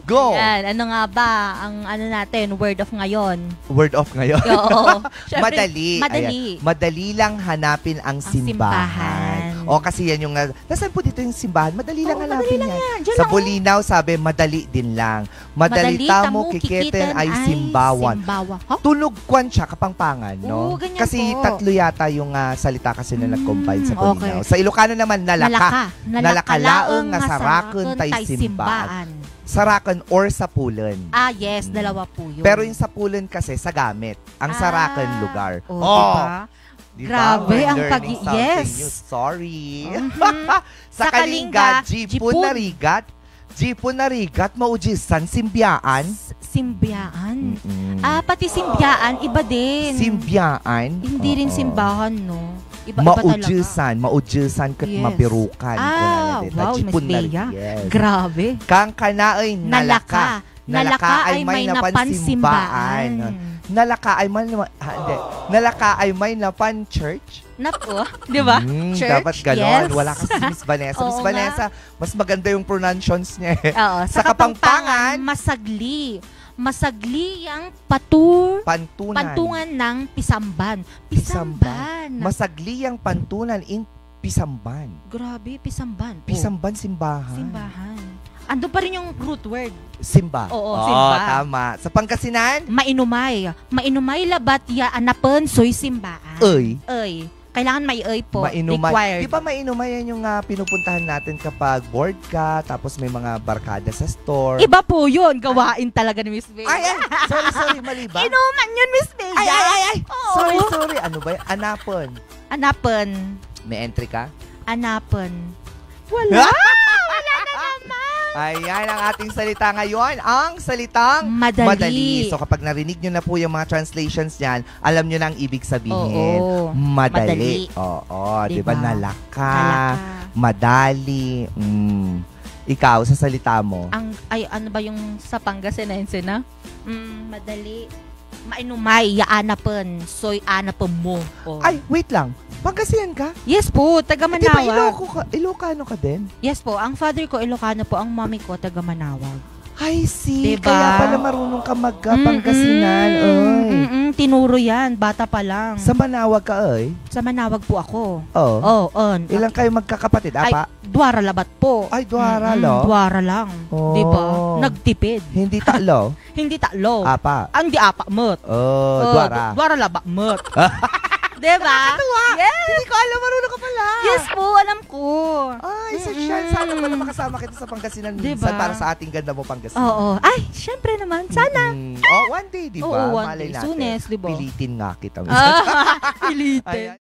Go! Yan, ano nga ba ang ano natin, word of ngayon? Word of ngayon? Oo. Syempre, Madali. Madali. Ayan. Madali lang hanapin ang simbahan. O kasi yan yung, nasaan po dito yung simbahan? Madali lang hanapin madali lang yan. Sa Bulinaw, sabi, madali din lang. Madali tamo kikiten ay simbawan. Tunog kwan siya, Kapampangan, no? Kasi po. tatlo yata yung salita kasi na nag-combine sa Bulinaw. Sa Ilocano naman, nalaka. Nalakalaeng nga sarakon tay simbahan. Sarakan or sapulan. Ah, yes. Dalawa po yun. Pero yung sapulan kasi sa gamit. Ang sarakan lugar. Diba? Grabe ang Yes. Sorry. Sa Kalinga, Jipon narigat. Jipon narigat, maujisan, simbyaan. Simbyaan? Pati simbyaan, iba din. Simbyaan? Hindi rin simbahan, no? Maujusan kat mapirukan. Wow, Miss Bea. Grabe. Kang kanaay nalaka. Nalaka ay may napansimbaan. Nalaka ay may napan church. Napo, di ba? Church, dapat ganon. Yes. Wala kasi si Miss Vanessa. Miss Vanessa, mas maganda yung pronunciations niya. Oo. Sa Kapampangan, masagli. Masagli ang pantungan ng Pisamban. Pisamban. Masagli ang pantunan in Pisamban. Grabe, Pisamban. Pisamban, simbahan. Simbahan. Ando pa rin yung root word. Simba. Oo, simba. Tama. Sa Pangasinan? Mainumay. Mainumay labat ya anapen soy simbaan. Ay. Kailangan may po. Mainumay. Required. Di ba mainumay yan yung pinupuntahan natin kapag bored ka, tapos may mga barkada sa store? Iba po yun. Gawain talaga ni Miss Bea. Ay. Sorry. Mali ba? Inuman yun, Miss Bea. Ay. Sorry. Ano ba yan? Anapen. May entry ka? Anapen. Wala. Wala na naman. Ayan ang ating salita ngayon, ang salitang madali. So kapag narinig nyo na po yung mga translations niyan, alam nyo na ang ibig sabihin. Madali. Oo, diba? Nalaka. Madali. Ikaw, sa salita mo? Ano ba yung sa Pangasinense na? Madali. Mainumay, yaanapan. Soy anapan mo. Ay, wait lang. Pangasinan ka? Yes po, taga Manawag. Ilocano ka din? Yes po, ang father ko Ilocano po, ang mommy ko taga Manawag. I see. Diba? Kaya pala marunong ka Pangasinan. Tinuro yan, bata pa lang. Sa Manawag ka, Sa Manawag po ako. Ilang kayo magkakapatid, apa? Dwara labat po. Ay, dwara lo? Dwara lang. Diba? Nagtipid. Hindi taklo? Hindi taklo. Apa? Hindi apa, mut. Dwara. Dwara labat, mut. Diba? Nakakatuwa. Yes. Hindi ko alam, marunong ka pala. Yes po, alam ko. Ay, sana pala makasama kita sa Pangasinan minsan para sa ating ganda mo Pangasinan. Oo. Ay, syempre naman. Sana. One day, diba? Oo, one Malay day. natin. Soonest, diba? Pilitin nga kita. Pilitin.